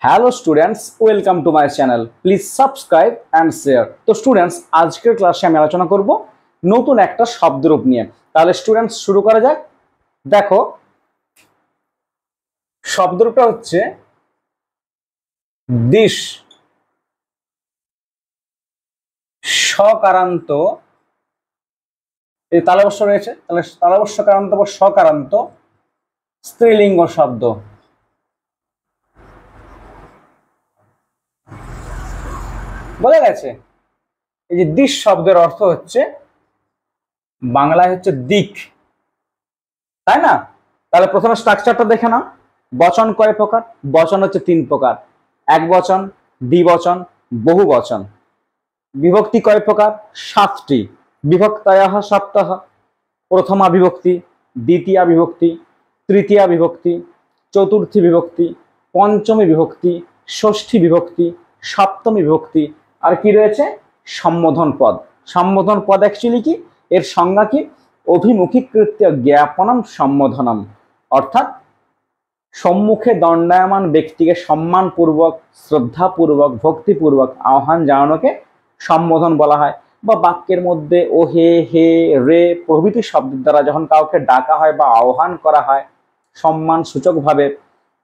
Hello students, welcome to my channel. Please subscribe and share. তো students, আজকের ক্লাসে আমি আলোচনা করব নতুন একটা শব্দরূপ নিয়ে। তাহলে স্টুডেন্টস, শুরু করা যাক। দেখো, শব্দরূপটা হচ্ছে দিশ। সকারান্ত, এই তালবস্য রয়েছে, তাহলে তালবস্য কারান্ত বা সকারান্ত স্ত্রীলিঙ্গ শব্দ। বোঝা গেছে? এই যে দিশ শব্দের অর্থ হচ্ছে বাংলায় হচ্ছে দিক, তাই না? তাহলে প্রথমে স্ট্রাকচারটা দেখে নাও। বচন কয় প্রকার? বচন হচ্ছে 3 প্রকার: এক বচন, দ্বিবচন, বহু বচন। বিভক্তি কয় প্রকার? 7টি। বিভক্তয়ঃ সপ্তঃ: প্রথমা বিভক্তি, দ্বিতীয়া বিভক্তি, তৃতীয়া বিভক্তি, চতুর্থী বিভক্তি, পঞ্চমী বিভক্তি, ষষ্ঠী বিভক্তি, সপ্তমী বিভক্তি। আর কি রয়েছে? সম্বোধন পদ। সম্বোধন পদ অ্যাকচুয়ালি কি? এর সংজ্ঞা কি? অভিমুখীকৃত্য জ্ঞাপনম সম্বোধনম, অর্থাৎ সম্মুখে দণ্ডায়মান ব্যক্তিকে সম্মানপূর্বক, শ্রদ্ধাপূর্বক, ভক্তিপূর্বক আহ্বান জানানোকে সম্বোধন বলা হয়। বা বাক্যের মধ্যে ও হে, হে, রে প্রভৃতি শব্দের দ্বারা যখন কাউকে ডাকা হয় বা আহ্বান করা হয় সম্মান সূচকভাবে,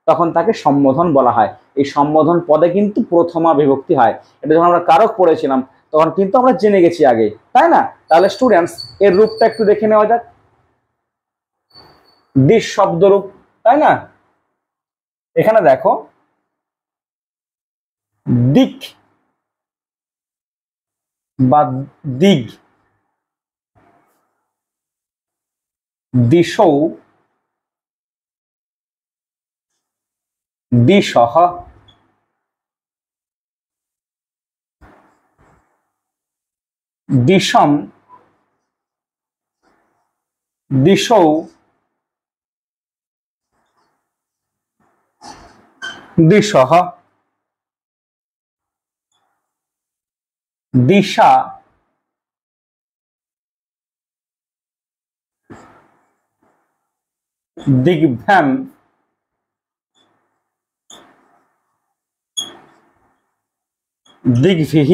তখন তাকে সম্বোধন বলা হয়। এই সম্বোধন পদে কিন্তু প্রথমা বিভক্তি হয়। এটা যখন আমরা কারক পড়েছিলাম তখন কিন্তু আমরা জেনে গেছি আগে, তাই না? তাহলে স্টুডেন্টস, এর রূপটা একটু দেখে নেওয়া যাক। দিশ শব্দরূপ, তাই না? এখানে দেখো, দিক বা দিগ, দিশৌ, দিশঃ, দিশম, দিশৌ, দিশঃ, দিশা, দিগ্ভ্যাম, দিগ্ভিঃ,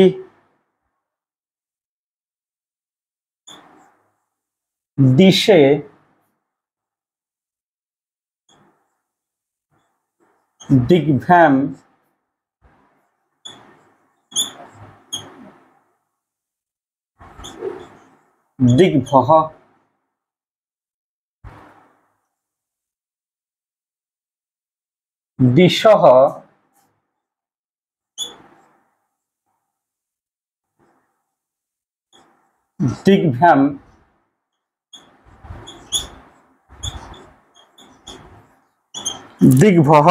দিশে, দিগ্ভ্যাম, দিগ্ভঃ, দিশঃ, দিগ্ভ্যাম, দিগ্ভঃ,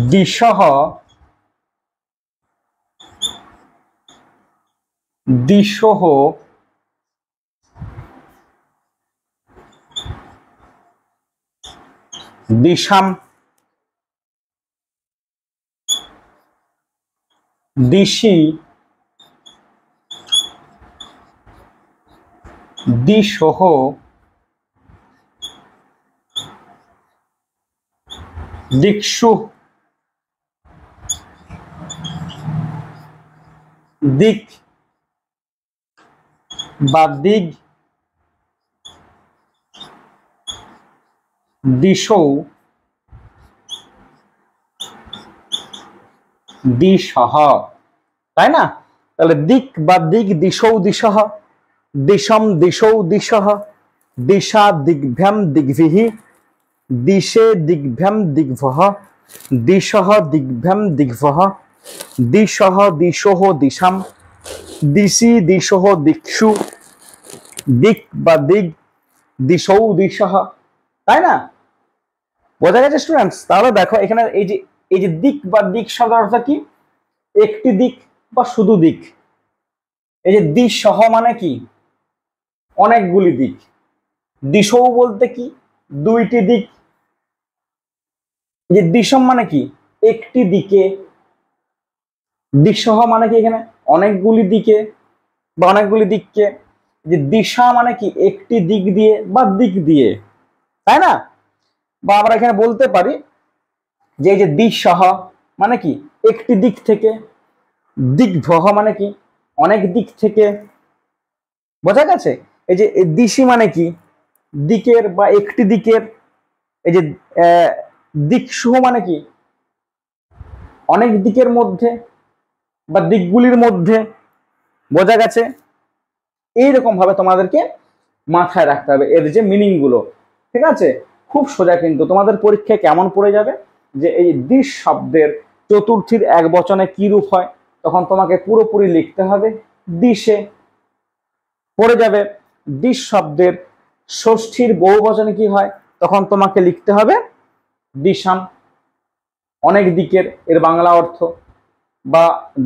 দিশঃ, দিশোঃ, দিশাম, দিশি, দিশোঃ, দিক্ষু, দিক বা দিগ, দিশৌ, দিশঃ, তাই না? তাহলে দিক বা দিগ, দিশৌ, দিশঃ, দিশম, দিশৌ, দিশঃ, দিশা, দিগ্ভ্যাম, দিগ্ভিঃ, দিশে, দিগ্ভ্যাম, দিগ্ভঃ, দিশঃ, দিগ্ভ্যাম, দিগ্ভঃ, দিশঃ, দিশোঃ, দিশাম, দিশি, দিশোঃ, দিক্ষু, দিক বা দিগ, দিশৌ, দিশঃ, তাই না? বোঝা গেছে স্টুডেন্টস? তাহলে দেখো এখানে এই যে দিক বা দিক শব্দের অর্থ কি? একটি দিক বা শুধু দিক। এই যে দিশঃ মানে কি? অনেকগুলি দিক। দিশৌ বলতে কি? দুইটি দিক। যে দিশম মানে কি? একটি দিকে। দিশঃ মানে কি? এখানে অনেকগুলি দিকে বা অনেকগুলি দিককে। যে দিশা মানে কি? একটি দিক দিয়ে বা দিক দিয়ে, তাই না? বা আমরা এখানে বলতে পারি যে এই যে দিসহ মানে কি একটি দিক থেকে, দিগ্ভহ মানে কি অনেক দিক থেকে, বোঝা গেছে? এই যে দিশি মানে কি দিকের বা একটি দিকের, এই যে দিকসহ মানে কি অনেক দিকের মধ্যে বা দিকগুলির মধ্যে, বোঝা গেছে? এইরকম ভাবে তোমাদেরকে মাথায় রাখতে হবে এর যে মিনিং গুলো, ঠিক আছে? খুব সোজা, কিন্তু তোমাদের পরীক্ষায় কেমন পড়ে যাবে যে এই দিশ শব্দের চতুর্থীর এক বচনে কি রূপ হয়, তখন তোমাকে পুরোপুরি লিখতে হবে দিশে। পড়ে যাবে দিশ শব্দের ষষ্ঠীর বহু বচনে কি হয়, তখন তোমাকে লিখতে হবে দিশাম, অনেক দিকের এর বাংলা অর্থ বা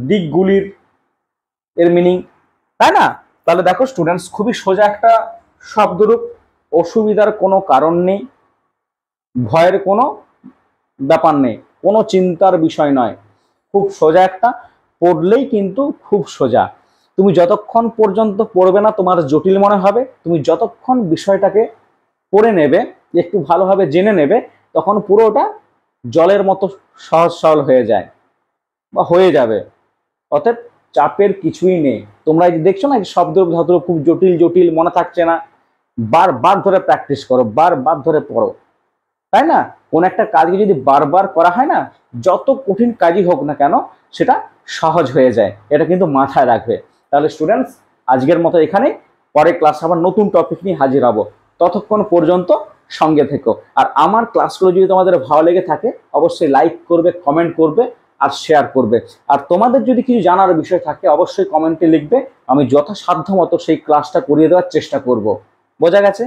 দিকগুলির এর মিনিং, তাই না? তাহলে দেখো স্টুডেন্টস, খুবই সোজা একটা শব্দরূপ, অসুবিধার কোনো কারণ নেই, ভয়ের কোনো ব্যাপার নেই, কোনো চিন্তার বিষয় নয়, খুব সোজা একটা, পড়লেই কিন্তু খুব সোজা। তুমি যতক্ষণ পর্যন্ত পড়বে না তোমার জটিল মনে হবে, তুমি যতক্ষণ বিষয়টাকে পড়ে নেবে, একটু ভালোভাবে জেনে নেবে, তখন পুরোটা জলের মতো সহজ সরল হয়ে যায় বা হয়ে যাবে। অতএব চাপের কিছুই নেই। তোমরা এই যে দেখছো না শব্দ ধাতুর খুব জটিল জটিল মনে থাকছে না, বারবার ধরে প্র্যাকটিস করো, বারবার ধরে পড়ো, তাই না? কোন একটা কাজকে যদি বারবার করা হয় না, যত কঠিন কাজই হোক না কেন সেটা সহজ হয়ে যায়, এটা কিন্তু মাথায় রাখবে। তাহলে স্টুডেন্টস, আজকের মতো এখানে, পরে ক্লাস আবার নতুন টপিক নিয়ে হাজির হব, ততক্ষণ পর্যন্ত সঙ্গে থেকো। আর আমার ক্লাসগুলো যদি তোমাদের ভালো লেগে থাকে অবশ্যই লাইক করবে, কমেন্ট করবে আর শেয়ার করবে। আর তোমাদের যদি কিছু জানার বিষয় থাকে অবশ্যই কমেন্টে লিখবে, আমি যথাসাধ্য মতো সেই ক্লাসটা করিয়ে দেওয়ার চেষ্টা করব। বোঝা গেছে?